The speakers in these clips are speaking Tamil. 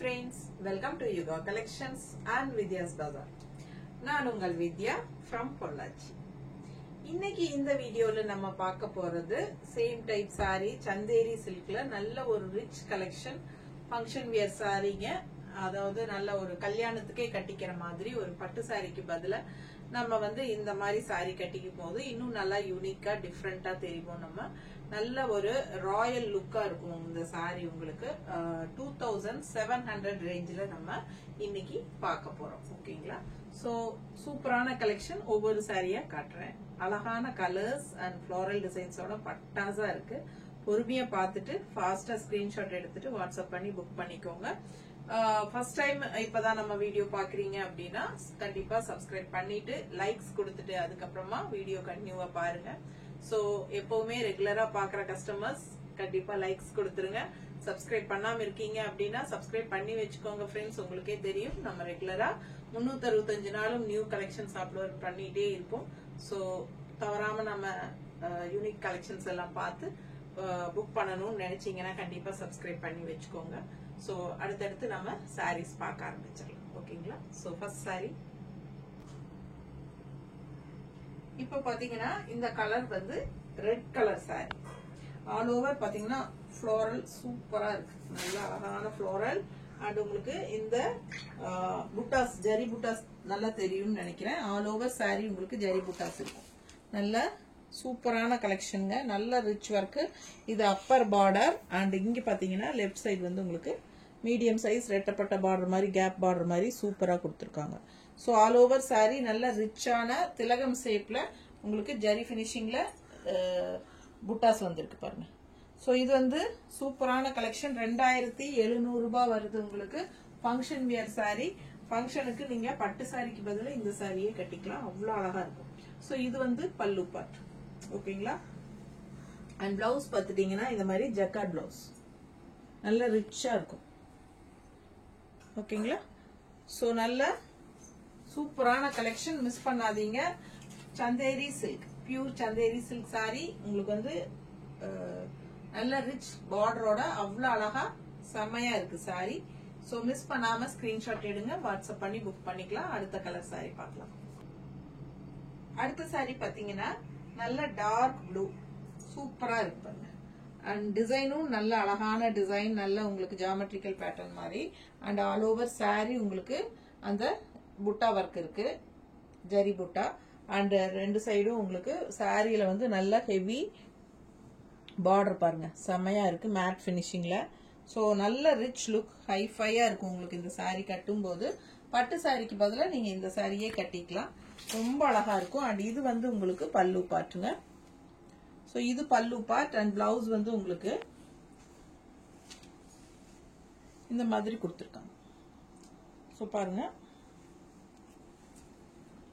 friends, welcome to Yuga Collections and Vidya's Bazaar. நான் உங்கள் வித்யா from பொள்ளாச்சி. இன்னைக்கு இந்த வீடியோல நம்ம பார்க்க போறது சேம் டைப் saree சந்தேரி சில்க்ல நல்ல ஒரு ரிச் கலெக்ஷன் ஃபங்க்ஷன் வியர் சாரீங்க. அதாவது நல்ல ஒரு கல்யாணத்துக்கே கட்டிக்கிற மாதிரி ஒரு பட்டு சாரிக்கு பதிலா நம்ம இந்த மாதிரி சாரி கட்டிக்கும் போது இன்னும் நல்லா யூனிக்கா டிஃப்ரெண்டா தெரியும். நம்ம நல்ல ஒரு ராயல் லுக்கா இருக்கும் இந்த சாரி. உங்களுக்கு 2700 ரேஞ்சில நம்ம இன்னைக்கு பார்க்க போறோம். ஓகேங்களா? சோ சூப்பரான கலெக்ஷன். ஒவ்வொரு சாரியா காட்டுறேன். அழகான கலர்ஸ் அண்ட் ஃப்ளோரல் டிசைன்ஸோட பட்டாசா இருக்கு. பொறுமையா பார்த்துட்டு ஃபாஸ்டா ஸ்கிரீன்ஷாட் எடுத்துட்டு வாட்ஸ்அப் பண்ணி புக் பண்ணிக்கோங்க. ஃபர்ஸ்ட் டைம் இப்பதான் நம்ம வீடியோ பாக்குறீங்க அப்படின்னா கண்டிப்பா சப்ஸ்கிரைப் பண்ணிட்டு லைக்ஸ் கொடுத்துட்டு அதுக்கப்புறமா வீடியோ கண்டினியூவா பாருங்க. சோ எப்பவுமே ரெகுலரா பாக்குற கஸ்டமர்ஸ் கண்டிப்பா லைக்ஸ் கொடுத்துருங்க. சப்ஸ்கிரைப் பண்ணாம இருக்கீங்க அப்படின்னா சப்ஸ்கிரைப் பண்ணி வச்சுக்கோங்க ஃப்ரெண்ட்ஸ். உங்களுக்கே தெரியும் நம்ம ரெகுலரா 365 நாளும் நியூ கலெக்ஷன்ஸ் அப்லோட் பண்ணிட்டே இருப்போம். சோ தவறாம நம்ம யூனிக் கலெக்ஷன்ஸ் எல்லாம் பார்த்து புக் பண்ணணும்னு நினைச்சீங்கன்னா கண்டிப்பா சப்ஸ்கிரைப் பண்ணி வச்சுக்கோங்க. சோ அடுத்தடுத்து நம்ம சாரீஸ் பார்க்க ஆரம்பிச்சிடலாம். ஓகேங்களா? சோ ஃபர்ஸ்ட் சாரி இப்ப பாத்தீங்கன்னா இந்த colour red colour sorry. All over பாத்தீங்கன்னா ஃப்ளோரல் சூப்பரா இருக்கு. நல்ல அழகான ஃப்ளோரல் அண்ட் உங்களுக்கு இந்த புட்டாஸ் ஜரி புட்டாஸ் நல்லா தெரியும்னு நினைக்கிறேன். ஆல் ஓவர் சாரி உங்களுக்கு ஜரி புட்டாஸ் இருக்கும். நல்ல சூப்பரான கலெக்ஷனுங்க. நல்ல ரிச் ஒர்க். இது அப்பர் பார்டர் அண்ட் இங்க பாத்தீங்கன்னா லெஃப்ட் சைடு உங்களுக்கு மீடியம் சைஸ் ரெட்டப்பட்ட பார்டர் மாதிரி கேப் பார்டர் மாதிரி சூப்பரா கொடுத்துருக்காங்க. ஸோ ஆல் ஓவர் சாரி நல்ல ரிச்சான திலகம் ஷேப்ல உங்களுக்கு ஜரி பினிஷிங்ல புட்டாஸ் வந்திருக்கு பாருங்க. ஸோ இது சூப்பரான கலெக்ஷன். 2700 ரூபாய் வருது உங்களுக்கு. Function wear sorry. ஃபங்க்ஷனுக்கு நீங்க பட்டு சாரிக்கு பதிலாக இந்த சாரியே கட்டிக்கலாம். அவ்வளோ அழகா இருக்கும். ஸோ இது பல்லு பார்ட். ஓகேங்களா? அண்ட் பிளவுஸ் பார்த்துட்டீங்கன்னா இந்த மாதிரி ஜக்கார்ட் பிளவுஸ் நல்ல ரிச்சா இருக்கும். ஓகேங்களா? சோ நல்ல சூப்பரான கலெக்ஷன். மிஸ் பண்ணாதீங்க. Chanderi silk, pure Chanderi silk sorry உங்களுக்கு நல்ல ரிச் பார்டரோட அவ்வளவு அழகா செம்மையா இருக்கு சாரி. சோ மிஸ் பண்ணாம ஸ்கிரீன்ஷாட் எடுங்க, வாட்ஸ்அப் பண்ணி புக் பண்ணிக்கலாம். அடுத்த கலர் சாரி பார்க்கலாம். அடுத்த சாரி பாத்தீங்கன்னா நல்ல டார்க் ப்ளூ சூப்பரா இருக்கு பாருங்க. அண்ட் டிசைனும் நல்ல அழகான டிசைன். நல்ல உங்களுக்கு ஜியோமெட்ரிக்கல் பேட்டர்ன் மாதிரி. அண்ட் ஆல் ஓவர் சாரி உங்களுக்கு அந்த புட்டா ஒர்க் இருக்கு, ஜரி புட்டா. அண்ட் ரெண்டு சைடும் உங்களுக்கு சாரியில நல்ல ஹெவி பார்டர் பாருங்க. செம்மையா இருக்கு மேட் பினிஷிங்ல. ஸோ நல்ல ரிச் லுக், ஹைஃபையா இருக்கும் உங்களுக்கு இந்த சாரி கட்டும் போது. பட்டு சாரிக்கு பதிலா நீங்க இந்த சாரியே கட்டிக்கலாம். ரொம்ப அழகா இருக்கும். அண்ட் இது உங்களுக்கு பல்லு பாட்டுங்க. சோ இது பல்லு பார்ட் அண்ட் பிளவுஸ் உங்களுக்கு இந்த மாதிரி கொடுத்திருக்காங்க. சோ பாருங்க,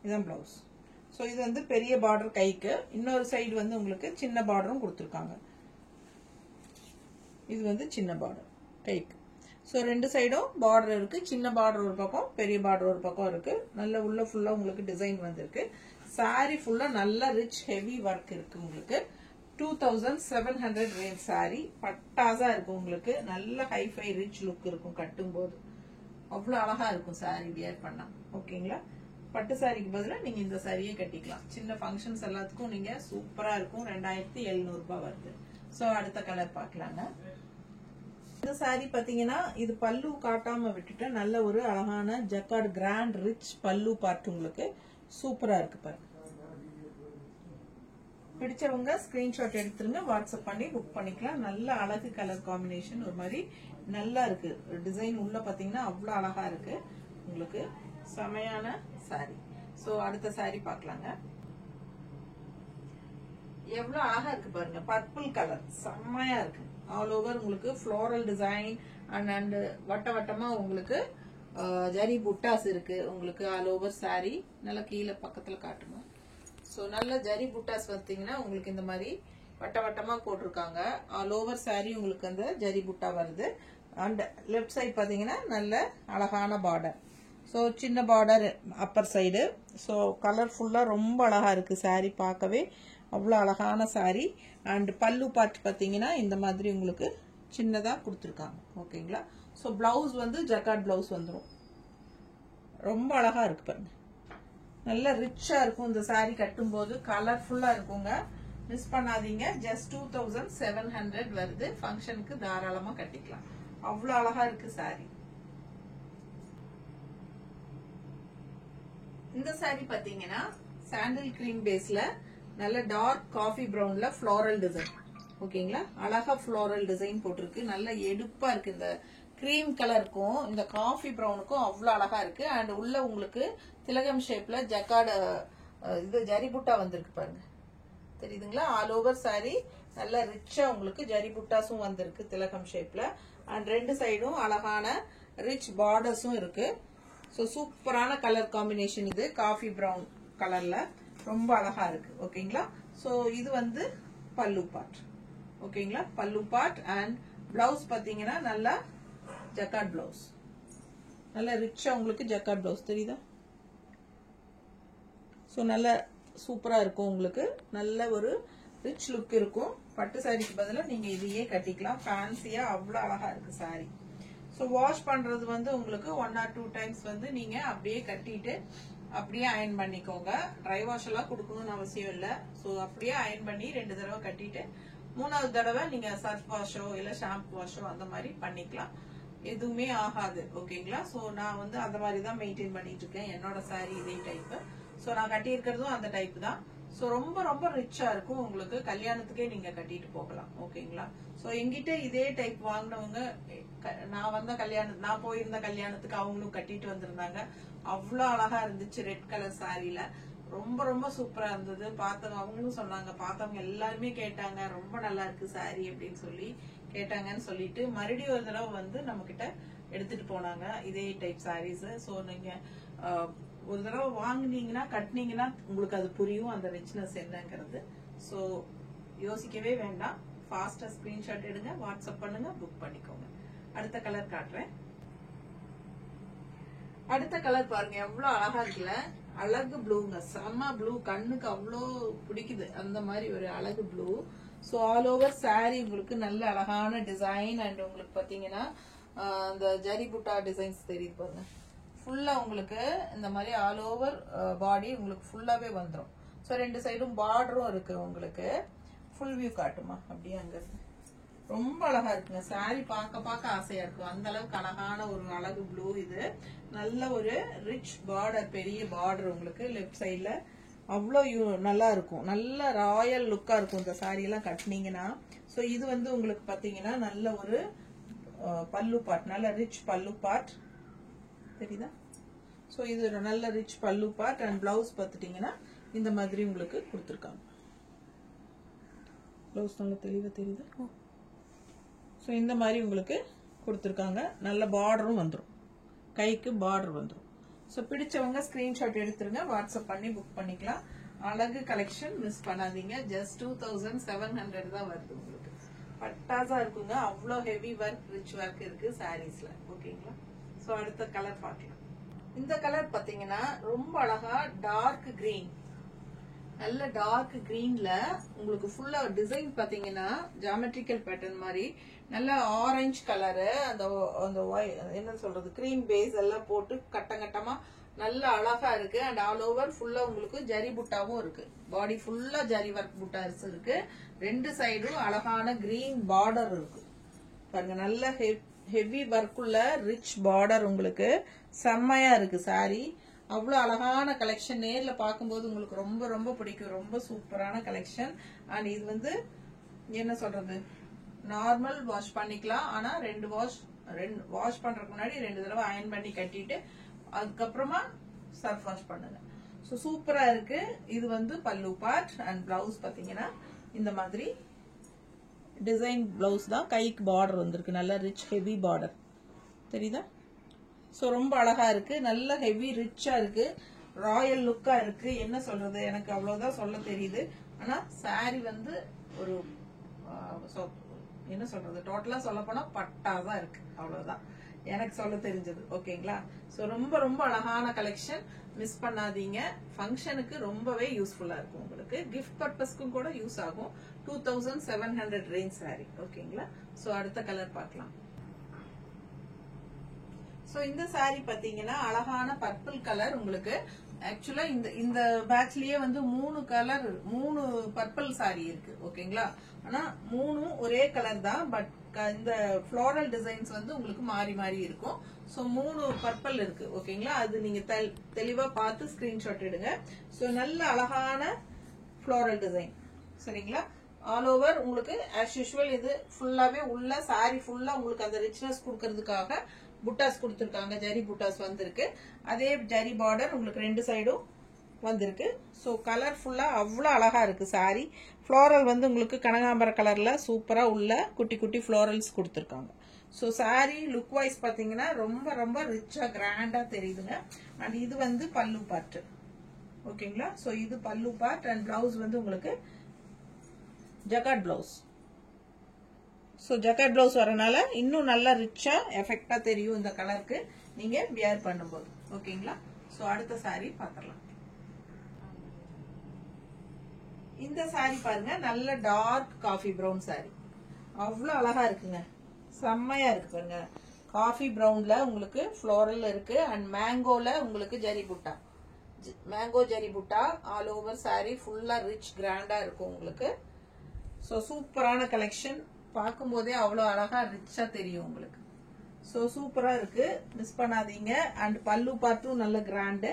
இதான் பிளவுஸ். சோ இது பெரிய பார்டர் கைக்கு. இன்னொரு சைடு உங்களுக்கு சின்ன பார்டரும் கொடுத்திருக்காங்க. இது சின்ன பார்டர் கைக்கு. சோ ரெண்டு சைடும் பார்டர் இருக்கு. சின்ன பார்டர் ஒரு பக்கம், பெரிய பார்டர் ஒரு பக்கம் இருக்கு. நல்ல உள்ள ஃபுல்லா உங்களுக்கு டிசைன் வந்திருக்கு. சாரி ஃபுல்லா நல்ல ரிச் ஹெவி ஒர்க் இருக்கு உங்களுக்கு. 2700 ரேஞ்ச் சாரி. பட்டாசா இருக்கும் உங்களுக்கு. நல்ல ஹைஃபை ரிச் லுக் இருக்கும் கட்டும் போது. அவ்வளவு அழகா இருக்கும் சாரி வியர் பண்ணா. ஓகேங்களா? பட்டு சாரிக்கு பதிலா நீங்க இந்த சாரியே கட்டிக்கலாம். சின்ன ஃபங்க்ஷன்ஸ் எல்லாத்துக்கும் நீங்க சூப்பரா இருக்கும். 2700 ரூபாய் வருது. சோ அடுத்த கலர் பாக்கலாங்க. இந்த சாரி பாத்தீங்கன்னா இது பல்லு காட்டாம விட்டுட்டு நல்ல ஒரு அழகான ஜக்கார்ட் கிராண்ட் ரிச் பல்லு பார்ட் உங்களுக்கு சூப்பரா இருக்கு பாருங்க. பிடிச்சவங்க ஸ்கிரீன்ஷாட் எடுத்துருங்க, வாட்ஸ்அப் பண்ணி புக் பண்ணிக்கலாம். நல்ல அழகு கலர் காம்பினேஷன். ஒரு மாதிரி நல்லா இருக்கு டிசைன். உள்ள பாத்தீங்கன்னா அவ்வளவு அழகா இருக்கு உங்களுக்கு. செமையான சாரி. சோ அடுத்த சாரி பாக்கலாங்க. எவ்வளவு அழகா இருக்கு பாருங்க. பர்பிள் கலர் செம்மையா இருக்கு. ஆல் ஓவர் உங்களுக்கு ஃப்ளோரல் டிசைன் அண்ட் வட்ட வட்டமா உங்களுக்கு ஜரி புட்டாஸ் இருக்கு உங்களுக்கு ஆல் ஓவர் சாரி. நல்லா கீழே பக்கத்துல காட்டுங்க. சோ நல்ல ஜரி புட்டாஸ் பார்த்தீங்கன்னா உங்களுக்கு இந்த மாதிரி வட்ட வட்டமா போட்டிருக்காங்க. ஆல் ஓவர் சாரி உங்களுக்கு அந்த ஜரி புட்டா வருது. அண்ட் லெஃப்ட் சைடு பாத்தீங்கன்னா நல்ல அழகான பார்டர். சோ சின்ன பார்டர் அப்பர் சைடு. சோ கலர்ஃபுல்லா ரொம்ப அழகா இருக்கு சாரி. பார்க்கவே அவ்வளவு அழகான சாரி. அண்ட் பல்லு பார்ட் பாத்தீங்கன்னா இந்த மாதிரி உங்களுக்கு சின்னதா கொடுத்துருக்காங்க. ஓகேங்களா? ஸோ பிளவுஸ் வந்து ஜக்கார்ட் பிளவுஸ் வந்துடும். ரொம்ப அழகா இருக்கு பாருங்க. நல்ல ரிச்சா இருக்கும் இந்த சாரி கட்டும்போது, கலர்ஃபுல்லா இருக்குங்க. மிஸ் பண்ணாதீங்க. ஜஸ்ட் 2700 வருது. ஃபங்க்ஷனுக்கு தாராளமா கட்டிக்கலாம். அவ்வளவு அழகா இருக்கு சாரி. இந்த சாரி பாத்தீங்கன்னா சாண்டில் கிரீம் பேஸ்ல நல்ல டார்க் காஃபி பிரவுன்ல ஃப்ளோரல் டிசைன். ஓகேங்களா? அழகா ஃப்ளோரல் டிசைன் போட்டிருக்கு. நல்ல எடுப்பா இருக்கு. இந்த கிரீம் கலருக்கும் இந்த காஃபி பிரவுனுக்கும் அவ்வளவு அழகா இருக்கு. அண்ட் உள்ள உங்களுக்கு திலகம் ஷேப்ல ஜக்கார்டு இது ஜரிபுட்டா வந்திருக்கு பாருங்க. தெரியுதுங்களா? ஆல் ஓவர் சாரி நல்ல ரிச்சா உங்களுக்கு ஜரிபுட்டாஸும் வந்திருக்கு திலகம் ஷேப்ல. அண்ட் ரெண்டு சைடும் அழகான ரிச் பார்டர்ஸும் இருக்கு. ஸோ சூப்பரான கலர் காம்பினேஷன் இது. காஃபி பிரவுன் கலர்ல ரொம்ப அழகா இருக்கு. ஓகேங்களா? ஸோ இது வந்து பல்லு பார்ட். ஓகேங்களா? பல்லு பார்ட். அண்ட் பிளவுஸ் பாத்தீங்கன்னா நல்லா ஜக்கார்ட் பிளவுஸ். நல்ல ரிச்சா உங்களுக்கு ஜக்கார்ட் பிளவுஸ் தெரியுதா? ஸோ நல்ல சூப்பரா இருக்கும் உங்களுக்கு. நல்ல ஒரு ரிச் லுக் இருக்கும். பட்டு சாரிக்கு பதிலாக நீங்க இதையே கட்டிக்கலாம். ஃபேன்சியா அவ்வளவு அழகா இருக்கு சாரி. ஸோ வாஷ் பண்றது வந்து உங்களுக்கு 1 or 2 டைம்ஸ் வந்து நீங்க அப்படியே கட்டிட்டு அப்படியே அயன் பண்ணிக்கோங்க. ட்ரை வாஷ் எல்லாம் கொடுக்கணும்னு அவசியம் இல்லை. ஸோ அப்படியே அயன் பண்ணி 2 தடவை கட்டிட்டு 3வது தடவை நீங்க சர்ஃப் வாஷோ இல்ல ஷாம்பு வாஷோ அந்த மாதிரி பண்ணிக்கலாம். எதுவுமே ஆகாது. ஓகேங்களா? ஸோ நான் வந்து அந்த மாதிரி தான் மெயின்டைன் பண்ணிட்டு இருக்கேன். என்னோட சாரி இதே டைப். ஸோ நான் கட்டி இருக்கிறதும் அந்த டைப் தான். ஸோ ரொம்ப ரொம்ப ரிச்சா இருக்கும் உங்களுக்கு. கல்யாணத்துக்கே நீங்க கட்டிட்டு போகலாம். ஓகேங்களா? ஸோ எங்கிட்ட இதே டைப் வாங்கினவங்க நான் போயிருந்த கல்யாணத்துக்கு அவங்களும் கட்டிட்டு வந்திருந்தாங்க. அவ்வளவு அழகா இருந்துச்சு. ரெட் கலர் சாரியில ரொம்ப ரொம்ப சூப்பரா இருந்தது. பார்த்தவங்க அவங்களும் சொன்னாங்க. பார்த்தவங்க எல்லாருமே கேட்டாங்க ரொம்ப நல்லா இருக்கு சாரி அப்படின்னு சொல்லி கேட்டாங்கன்னு சொல்லிட்டு மறுபடியும் ஒரு தடவை வந்து நம்ம கிட்ட எடுத்துட்டு போனாங்க இதே டைப் சாரீஸ். ஸோ நீங்க ஒரு தடவை வாங்கினீங்கன்னா கட்டினீங்கன்னா உங்களுக்கு அது புரியும் அந்த ரிச்னஸ் என்னங்கிறது. ஸோ யோசிக்கவே வேண்டாம். ஃபாஸ்டா ஸ்கிரீன்ஷாட் எடுங்க, வாட்ஸ்அப் பண்ணுங்க, புக் பண்ணிக்கோங்க. அடுத்த கலர் காட்டுறேன். அடுத்த கலர் பாருங்க எவ்வளவு அழகா இருக்குல்ல. அழகு ப்ளூங்க. செம்ம ப்ளூ. கண்ணுக்கு அவ்வளோ பிடிக்குது. அந்த மாதிரி ஒரு அழகு blue. So all over sorry உங்களுக்கு நல்ல அழகான டிசைன். அண்ட் உங்களுக்கு பாத்தீங்கன்னா அந்த ஜரிபுட்டா டிசைன்ஸ் தெரியுது பாருங்க. ஃபுல்லா உங்களுக்கு இந்த மாதிரி ஆல் ஓவர் பாடி உங்களுக்கு ஃபுல்லாவே வந்துடும். ஸோ 2 சைடும் பார்டரும் இருக்கு உங்களுக்கு. ஃபுல் வியூ காட்டுமா அப்படியே அங்க இருக்கு. ரொம்ப அழகா இருக்குங்க சாரி. பார்க்க ஆசையா இருக்கும். அந்த அளவுக்கு அழகான ஒரு அழகு ப்ளூ இது. நல்ல ஒரு ரிச் பார்டர், பெரிய பார்டர் உங்களுக்கு லெஃப்ட் சைட்ல. அவ்வளோ நல்லா இருக்கும். நல்ல ராயல் லுக்கா இருக்கும் இந்த சாரி எல்லாம் கட்டினீங்கன்னா. ஸோ இது வந்து உங்களுக்கு பாத்தீங்கன்னா நல்ல ஒரு பல்லு பார்ட். நல்ல ரிச் பல்லு பார்ட் தெரியுதா? ஸோ இது ஒரு நல்ல ரிச் பல்லு பார்ட். அண்ட் பிளவுஸ் பார்த்துட்டீங்கன்னா இந்த மாதிரி உங்களுக்கு கொடுத்துருக்காங்க. பிளவுஸ் நல்லா தெளிவா தெரியுதா? ஸோ இந்த மாதிரி உங்களுக்கு கொடுத்துருக்காங்க. நல்ல பார்டரும் வந்துடும். கைக்கு பார்டர் வந்துடும். ஸோ பிடிச்சவங்க ஸ்கிரீன்ஷாட் எடுத்துருங்க, வாட்ஸ்அப் பண்ணி புக் பண்ணிக்கலாம். அழகு கலெக்ஷன் மிஸ் பண்ணாதீங்க. ஜஸ்ட் 2700 தான் வருது உங்களுக்கு. பட்டாசா இருக்குங்க. அவ்வளோ ஹெவி ஒர்க், ரிச் ஒர்க் இருக்கு சாரீஸ்ல. ஓகேங்களா? ஸோ அடுத்த கலர் பார்க்கலாம். இந்த கலர் பாத்தீங்கன்னா ரொம்ப அழகா டார்க் கிரீன். நல்ல டார்க் கிரீன்ல உங்களுக்கு ஃபுல்லா டிசைன் பாத்தீங்கன்னா ஜியோமெட்ரிக்கல் பேட்டர்ன் மாதிரி நல்ல ஆரஞ்சு கலரு. அந்த என்ன சொல்றது கிரீம் பேஸ் எல்லாம் போட்டு கட்டமா நல்ல அழகா இருக்கு. அண்ட் ஆல் ஓவர் ஃபுல்லா உங்களுக்கு ஜரி புட்டாவும் இருக்கு. பாடி ஃபுல்லா ஜரி ஒர்க் புட்டாஸ் இருக்கு. 2 சைடும் அழகான கிரீன் பார்டர் இருக்கு பாருங்க. நல்ல ஹெவி ஒர்க் உள்ள ரிச் பார்டர் உங்களுக்கு. செம்மையா இருக்கு சாரி. அவ்வளவு அழகான கலெக்ஷன். நேர்ல பார்க்கும்போது உங்களுக்கு ரொம்ப ரொம்ப பிடிக்கும். ரொம்ப சூப்பரான கலெக்ஷன். அண்ட் இது வந்து என்ன சொல்றது நார்மல் வாஷ் பண்ணிக்கலாம். ஆனா 2 வாஷ் பண்றதுக்கு முன்னாடி 2 தடவை அயன் பண்ணி கட்டிட்டு அதுக்கப்புறமா சர்ஃப் வாஷ் பண்ணுங்க. ஸோ சூப்பரா இருக்கு. இது வந்து பல்லு பார்ட். அண்ட் பிளவுஸ் பாத்தீங்கன்னா இந்த மாதிரி டிசைன் பிளவுஸ் தான். கைக்கு பார்டர் வந்திருக்கு. நல்ல ரிச் ஹெவி பார்டர் தெரியுதா? ஸோ ரொம்ப அழகா இருக்கு. நல்ல ஹெவி ரிச்சா இருக்கு. ராயல் லுக்கா இருக்கு. என்ன சொல்றது எனக்கு அவ்வளவுதான் சொல்ல தெரியுது. ஆனா சாரி வந்து ஒரு என்ன சொல்றது டோட்டலா சொல்ல போனா பட்டாதான் இருக்கு. அவ்வளவுதான் எனக்கு சொல்ல தெரிஞ்சது. ஓகேங்களா? ஸோ ரொம்ப ரொம்ப அழகான கலெக்ஷன். மிஸ் பண்ணாதீங்க. ஃபங்க்ஷனுக்கு ரொம்பவே யூஸ்ஃபுல்லா இருக்கும் உங்களுக்கு. கிஃப்ட் பர்பஸ்க்கும் கூட யூஸ் ஆகும். 2700 ரேஞ்ச் சாரி. ஓகேங்களா? சோ அடுத்த கலர் பார்க்கலாம். சோ இந்த சாரி பாத்தீங்கன்னா அழகான பர்பிள் கலர். உங்களுக்கு ஆக்சுவலா இந்த பேட்ச்லயே வந்து 3 பர்பிள் சாரி இருக்கு. ஓகேங்களா? ஆனா 3 ஒரே கலர் தான். பட் இந்த ஃப்ளோரல் டிசைன்ஸ் வந்து உங்களுக்கு மாறி மாறி இருக்கும். சோ 3 பர்பிள் இருக்கு. ஓகேங்களா? அது நீங்க தெளிவா பார்த்து ஸ்கிரீன்ஷாட் எடுங்க. சோ நல்ல அழகான ஃப்ளோரல் டிசைன். சரிங்களா? ஆல் ஓவர் உங்களுக்கு ஆஸ் யூஷுவல் இது ஃபுல்லாவே உள்ள சாரி ஃபுல்லா உங்களுக்கு அந்த ரிச்னஸ் கொடுக்கறதுக்காக புட்டாஸ் கொடுத்திருக்காங்க. ஜரி புட்டாஸ் வந்திருக்கு. அதே ஜரி பார்டர் உங்களுக்கு 2 சைடும் வந்திருக்கு. சோ கலர் ஃபுல்லா அவ்வளவு அழகா இருக்கு சாரி. ஃப்ளோரல் வந்து உங்களுக்கு கனகாம்பர கலர்ல சூப்பரா உள்ள குட்டி குட்டி ஃப்ளோரல்ஸ் கொடுத்திருக்காங்க. சோ சாரி லுக் வைஸ் பாத்தீங்கன்னா ரொம்ப ரொம்ப ரிச்சா கிராண்டா தெரியுதுங்க. அண்ட் இது வந்து பல்லு பார்ட். ஓகேங்களா? சோ இது பல்லு பார்ட் அண்ட் பிளவுஸ் வந்து உங்களுக்கு jacquard blouse. So jacquard blouse வரனால இன்னும் நல்லா ரிச்சா எஃபெக்டா தெரியும் இந்த கலருக்கு நீங்க வியர் பண்ணும்போது. ஓகேங்களா? சோ அடுத்த சாரி பாத்திரலாம். இந்த சாரி பாருங்க, நல்ல டார்க் காஃபி பிரவுன் சாரி. அவ்வளவு அழகா இருக்குங்க. செம்மையா இருக்கு பாருங்க. காஃபி பிரவுன்ல உங்களுக்கு ஃப்ளோரல் இருக்கு அண்ட் மேங்கோல உங்களுக்கு ஜரி புட்டா, மேங்கோ ஜரி புட்டா ஆல் ஓவர் சாரி ஃபுல்லா ரிச் கிராண்டா இருக்கும் உங்களுக்கு. சோ சூப்பரான கலெக்ஷன். பார்க்கும் போதே அவ்வளவு அழகா ரிச்சா தெரியும் உங்களுக்கு. சோ சூப்பரா இருக்கு, மிஸ் பண்ணாதீங்க. அண்ட் பல்லு பார்ட்டும் நல்ல கிராண்டு.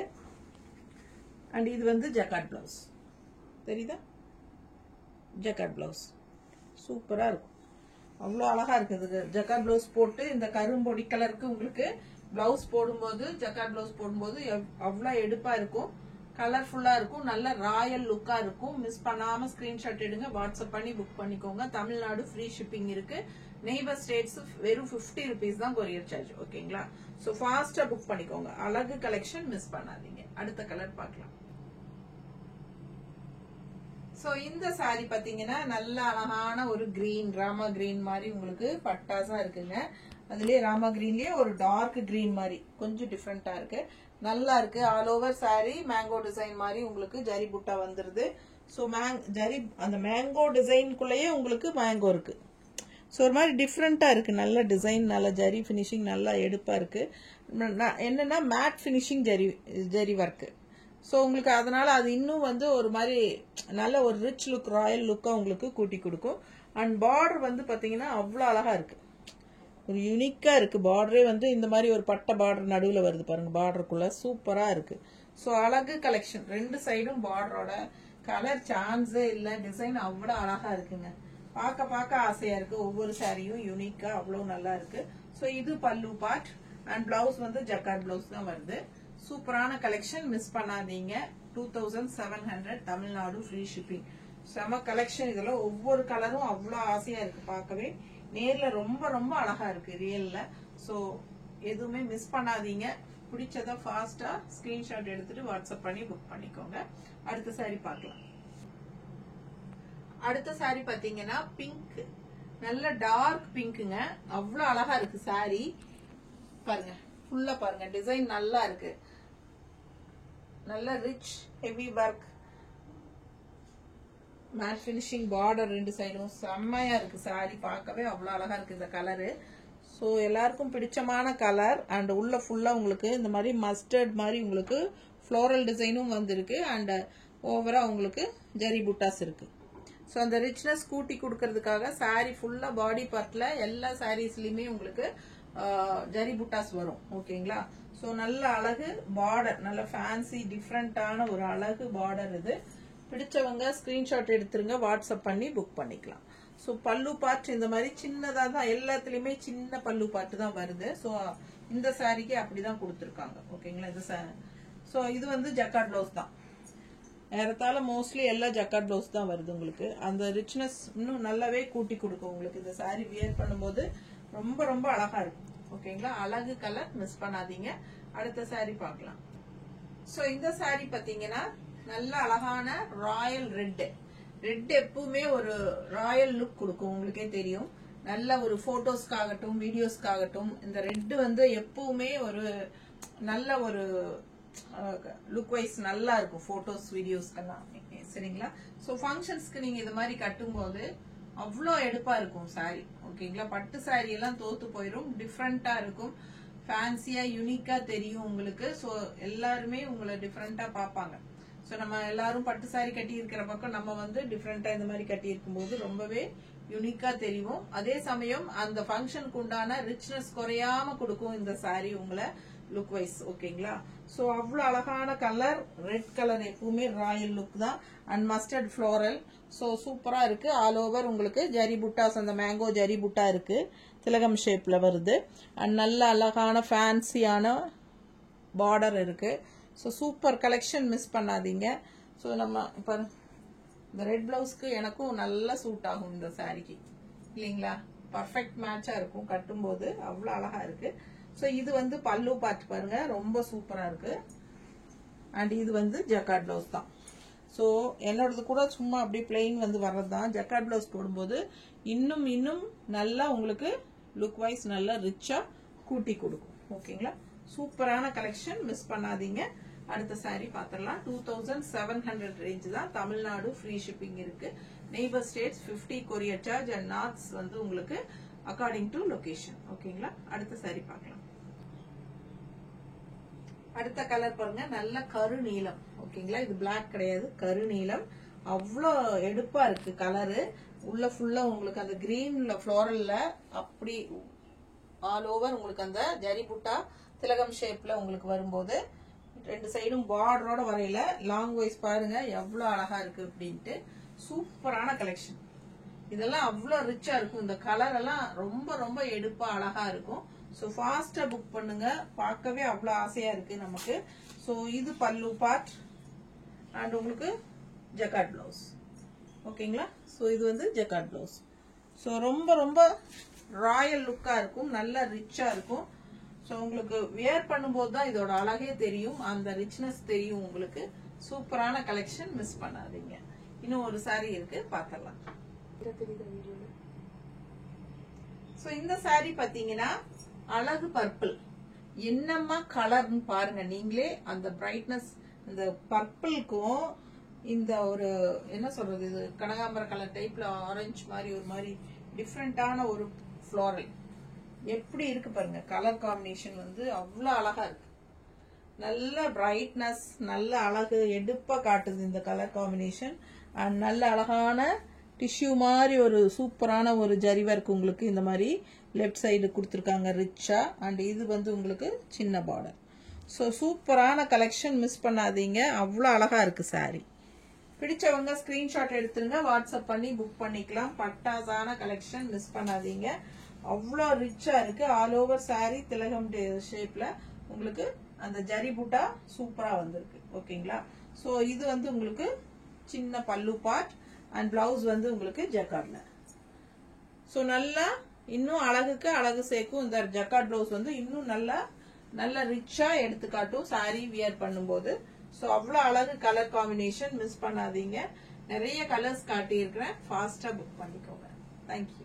அண்ட் இது வந்து ஜக்கார்ட் பிளவுஸ். தெரியுதா? ஜக்கார்ட் பிளவுஸ் சூப்பரா இருக்கும். அவ்வளவு அழகா இருக்குது. ஜக்கார்ட் பிளவுஸ் போட்டு இந்த கரும்பொடி கலருக்கு உங்களுக்கு பிளவுஸ் போடும்போது, ஜக்கார்ட் பிளவுஸ் போடும்போது அவ்வளவு எடுப்பா இருக்கும். கலர்ஃபுல்லா இருக்கும். நல்ல ராயல் லுக்கா இருக்கும். மிஸ் பண்ணாம ஸ்கிரீன்ஷாட் எடுங்க. வாட்ஸ்அப் பண்ணி புக் பண்ணிக்கோங்க. தமிழ்நாடு ஃப்ரீ ஷிப்பிங் இருக்கு. நெய்பர் ஸ்டேட்ஸ் வெறும் 50 rupees தான் கொரியர் சார்ஜ். ஓகேங்களா? சோ ஃபாஸ்டா புக் பண்ணிக்கோங்க. அழகு கலெக்ஷன் மிஸ் பண்ணாதீங்க. அடுத்த கலர் பார்க்கலாம். சோ இந்த சாரி பாத்தீங்கன்னா நல்ல அழகான ஒரு கிரீன், ராமா கிரீன் மாதிரி உங்களுக்கு பட்டாசா இருக்குங்க. அதுலயே ராமா கிரீன்லயே ஒரு டார்க் கிரீன் மாதிரி கொஞ்சம் டிஃப்ரெண்டா இருக்கு. நல்லா இருக்கு. All over sorry mango design மாதிரி உங்களுக்கு ஜரி புட்டா வந்துருது. சோ ஜரி அந்த மேங்கோ டிசைனுக்குள்ளேயே உங்களுக்கு மேங்கோ இருக்கு. சோ ஒரு மாதிரி டிஃப்ரெண்டா இருக்கு. நல்ல டிசைன், நல்ல ஜரி பினிஷிங், நல்லா எடுப்பா இருக்கு. என்னன்னா matte finishing zari work. So உங்களுக்கு அதனால அது இன்னும் வந்து ஒரு மாதிரி நல்ல ஒரு ரிச் லுக், ராயல் லுக்கா உங்களுக்கு கூட்டி கொடுக்கும். அண்ட் பார்டர் வந்து பாத்தீங்கன்னா அவ்வளவு அழகா இருக்கு. ஒரு யூனிக்கா இருக்கு. பார்டரே வந்து இந்த மாதிரி ஒரு பட்டை பார்டர் நடுவுல வருது பாருங்க. பார்டருக்குள்ள சூப்பரா இருக்கு. சோ அழகு கலெக்ஷன். 2 சைடும் பார்டரோட கலர் சான்ஸே இல்ல. டிசைன் அவ்வளவு அழகா இருக்குங்க. பார்க்க பார்க்க ஆசையா இருக்கு. ஒவ்வொரு சாரியும் யூனிக்கா அவ்வளவு நல்லா இருக்கு. சோ இது பல்லு பார்ட் அண்ட் பிளவுஸ் வந்து ஜக்கார்ட் பிளவுஸ் தான் வருது. சூப்பரான கலெக்ஷன், மிஸ் பண்ணாதீங்க. 2700 தமிழ்நாடு ஃப்ரீ ஷிப்பிங். செம கலெக்ஷன். இதெல்லாம் ஒவ்வொரு கலரும் அவ்வளவு ஆசையா இருக்கு பார்க்கவே. நேர்ல ரொம்ப ரொம்ப அழகா இருக்கு ரியல்ல. சோ எதுவுமே மிஸ் பண்ணாதீங்க. பிடிச்சத ஃபாஸ்டா ஸ்கிரீன்ஷாட் எடுத்துட்டு வாட்ஸ்அப் பண்ணி புக் பண்ணிக்கோங்க. அடுத்த சாரி பார்க்கலாம். அடுத்த சாரி பாத்தீங்கன்னா பிங்க், நல்ல டார்க் பிங்க்குங்க. அவ்வளவு அழகா இருக்கு சாரி. பாருங்க ஃபுல்லா பாருங்க, டிசைன் நல்லா இருக்கு. நல்ல rich heavy work, matte finishing, border 2 சைடும் செம்மையா இருக்கு. சாரி பார்க்கவே அவ்வளவு அழகா இருக்கு இந்த கலரு. சோ எல்லாருக்கும் பிடிச்சமான கலர். அண்ட் உள்ள ஃபுல்லா உங்களுக்கு இந்த மாதிரி மஸ்டர்ட் மாதிரி உங்களுக்கு ஃப்ளோரல் டிசைனும் வந்திருக்கு. அண்ட் ஓவரா உங்களுக்கு ஜரி புட்டாஸ் இருக்கு. சோ அந்த ரிச்னஸ் கூட்டி கொடுக்கறதுக்காக சாரி ஃபுல்லா பாடி பார்ட்ல எல்லா சாரீஸ்லயுமே உங்களுக்கு ஜரி புட்டாஸ் வரும். ஓகேங்களா? சோ நல்ல அழகு பார்டர், நல்ல ஃபேன்சி டிஃப்ரெண்டான ஒரு அழகு பார்டர். இது பிடிச்சவங்க ஸ்கிரீன்ஷாட் எடுத்துருங்க. வாட்ஸ்அப் பண்ணி புக் பண்ணிக்கலாம். சோ பல்லு பார்ட் இந்த மாதிரி சின்னதா தான், எல்லாத்துலயுமே சின்ன பல்லு பார்ட் தான் வருது. சோ இந்த சாரிக்கு அப்படிதான் கொடுத்துருக்காங்க. ஓகேங்களா? சோ இது வந்து ஜக்கார்ட் பிளவுஸ் தான். ஏறத்தால மோஸ்ட்லி எல்லா ஜக்கார்ட் பிளவுஸ் தான் வருது உங்களுக்கு. அந்த ரிச்னஸ் இன்னும் நல்லாவே கூட்டி கொடுக்கும் உங்களுக்கு. இந்த சாரி வியர் பண்ணும்போது ரொம்ப ரொம்ப அழகா இருக்கும். ஓகேங்களா? அழகு கலர், மிஸ் பண்ணாதீங்க. அடுத்த சாரி பார்க்கலாம். சோ இந்த சாரி பாத்தீங்கன்னா நல்ல அழகான ராயல் ரெட். ரெட் எப்பவுமே ஒரு ராயல் லுக் கொடுக்கும். உங்களுக்கே தெரியும். நல்ல ஒரு போட்டோஸ்க்காகட்டும் வீடியோஸ்க்காகட்டும் இந்த ரெட் வந்து எப்பவுமே ஒரு நல்ல ஒரு லுக் வைஸ் நல்லா இருக்கும் போட்டோஸ் வீடியோஸ்க்கெல்லாம். சரிங்களா? ஸோ ஃபங்க்ஷன்ஸ்க்கு நீங்க இது மாதிரி கட்டும்போது அவ்வளோ எடுப்பா இருக்கும் சாரி. ஓகேங்களா? பட்டு சாரி எல்லாம் தோத்து போயிடும். டிஃப்ரெண்டா இருக்கும், ஃபேன்சியா யூனிக்கா தெரியும் உங்களுக்கு. ஸோ எல்லாருமே உங்களை டிஃப்ரெண்டா பார்ப்பாங்க. ஸோ நம்ம எல்லாரும் பட்டு சாரி கட்டி இருக்கிற பக்கம் நம்ம வந்து டிஃப்ரெண்டா இந்த மாதிரி கட்டி இருக்கும்போது ரொம்பவே யூனிக்கா தெரியும். அதே சமயம் அந்த ஃபங்க்ஷனுக்கு உண்டான ரிச்னஸ் குறையாம கொடுக்கும் இந்த சாரி உங்களை லுக் வைஸ். ஓகேங்களா? சோ அவ்வளவு அழகான கலர், ரெட் கலர் எப்பவுமே ராயல் லுக் தான். And mustard floral. சோ சூப்பரா இருக்கு. ஆல் ஓவர் உங்களுக்கு ஜரி புட்டாஸ், அந்த மேங்கோ ஜரி புட்டா இருக்கு, திலகம் ஷேப்ல வருது. அண்ட் நல்ல அழகான ஃபேன்சியான பார்டர் இருக்கு. ஸோ சூப்பர் கலெக்ஷன், மிஸ் பண்ணாதீங்க. ஸோ நம்ம இப்போ இந்த ரெட் பிளவுஸ்க்கு எனக்கும் நல்லா சூட் ஆகும் இந்த சாரிக்கு, இல்லைங்களா? பர்ஃபெக்ட் மேட்சா இருக்கும் கட்டும்போது, அவ்வளோ அழகா இருக்கு. ஸோ இது வந்து பல்லு பார்த்து பாருங்க, ரொம்ப சூப்பரா இருக்கு. அண்ட் இது வந்து ஜக்கார்ட் பிளவுஸ் தான். ஸோ என்னோடது கூட சும்மா அப்படியே பிளெயின் வந்து வர்றது தான். ஜக்கார்ட் பிளவுஸ் போடும்போது இன்னும் இன்னும் நல்லா உங்களுக்கு லுக் வைஸ் நல்லா ரிச்சா கூட்டி கொடுக்கும். ஓகேங்களா? சூப்பரான கலெக்ஷன், மிஸ் பண்ணாதீங்க. அடுத்த சாரி பாத்திரலாம். 2700 ரேஞ்ச் தான். தமிழ்நாடு ஃப்ரீ ஷிப்பிங் இருக்கு. Neighbour states 50 courier charge and norths வந்து உங்களுக்கு அக்கார்டிங் டு லொகேஷன். ஓகேங்களா? அடுத்த சாரி பார்க்கலாம். அடுத்த கலர் பாருங்க, நல்ல கரு நீலம். ஓகேங்களா? இது பிளாக் கிடையாது, கரு நீலம். அவ்வளோ எடுப்பா இருக்கு கலரு. உள்ள ஃபுல்லா உங்களுக்கு அந்த கிரீன்ல ஃப்ளோரல்ல அப்படி ஆல் ஓவர் உங்களுக்கு அந்த ஜரி புட்டா திலகம் ஷேப்ல உங்களுக்கு வரும்போது ரெண்டு சைடும் பார்டரோட வரையில லாங் வைஸ் பாருங்க எவ்வளவு அழகா இருக்கு அப்படின்ட்டு. சூப்பரான கலெக்ஷன். இதெல்லாம் அவ்வளவு ரிச்சா இருக்கும். இந்த கலர் எல்லாம் ரொம்ப ரொம்ப எடுப்பா அழகா இருக்கும். ஸோ ஃபாஸ்டா புக் பண்ணுங்க, பார்க்கவே அவ்வளோ ஆசையா இருக்கு நமக்கு. ஸோ இது பல்லு பார்ட் அண்ட் உங்களுக்கு ஜக்கார்ட் பிளவுஸ். ஓகேங்களா? ஸோ இது வந்து ஜக்கார்ட் பிளவுஸ். ஸோ ரொம்ப ரொம்ப ராயல் லுக்கா இருக்கும், நல்ல ரிச்சா இருக்கும். ஸோ உங்களுக்கு வியர் பண்ணும்போது தான் இதோட அழகே தெரியும், அந்த ரிச்னஸ் தெரியும் உங்களுக்கு. சூப்பரான கலெக்ஷன், மிஸ் பண்ணாதீங்க. இன்னும் ஒரு சாரி இருக்கு, பாத்திரலாம். ஸோ இந்த சாரி பாத்தீங்கன்னா அழகு பர்பிள். என்னம்மா கலர்னு பாருங்க நீங்களே. அந்த பிரைட்னஸ், இந்த பர்பிள்க்கும் இந்த ஒரு என்ன சொல்றது, இது கனகாம்பர கலர் டைப்ல ஆரஞ்சு மாதிரி ஒரு மாதிரி டிஃப்ரெண்டான ஒரு ஃப்ளோரல் எப்படி இருக்கு பாருங்க. கலர் காம்பினேஷன் வந்து அவ்வளவு அழகா இருக்கு. நல்ல பிரைட்னஸ், நல்ல அழகு, எடுப்பா காட்டுது இந்த கலர் காம்பினேஷன். அண்ட் நல்ல அழகான டிஷ்யூ மாதிரி ஒரு சூப்பரான ஒரு ஜரி ஒர்க் உங்களுக்கு இந்த மாதிரி லெஃப்ட் சைடு கொடுத்துருக்காங்க ரிச்சா. அண்ட் இது வந்து உங்களுக்கு சின்ன பார்டர். ஸோ சூப்பரான கலெக்ஷன், மிஸ் பண்ணாதீங்க. அவ்வளோ அழகா இருக்கு சாரி. பிடிச்சவங்க ஸ்கிரீன்ஷாட் எடுத்துருங்க, வாட்ஸ்அப் பண்ணி புக் பண்ணிக்கலாம். பட்டாசான கலெக்ஷன், மிஸ் பண்ணாதீங்க. அவ்வளோ ரிச்சா இருக்கு. ஆல் ஓவர் சாரி திலகம் ஷேப்ல உங்களுக்கு அந்த ஜரி புட்டா சூப்பரா வந்திருக்கு. ஓகேங்களா? ஸோ இது வந்து உங்களுக்கு சின்ன பல்லு பார்ட் அண்ட் பிளவுஸ் வந்து உங்களுக்கு ஜக்கார்ட்ல. ஸோ நல்லா இன்னும் அழகுக்கு அழகு சேர்க்கும். இந்த ஜக்கார்ட் பிளவுஸ் வந்து இன்னும் நல்லா நல்ல ரிச்சா எடுத்து காட்டும் சாரி வியர் பண்ணும்போது. ஸோ அவ்வளோ அழகு கலர் காம்பினேஷன், மிஸ் பண்ணாதீங்க. நிறைய கலர்ஸ் காட்டி இருக்கிறேன், ஃபாஸ்டா புக் பண்ணிக்கோங்க. தேங்க்யூ.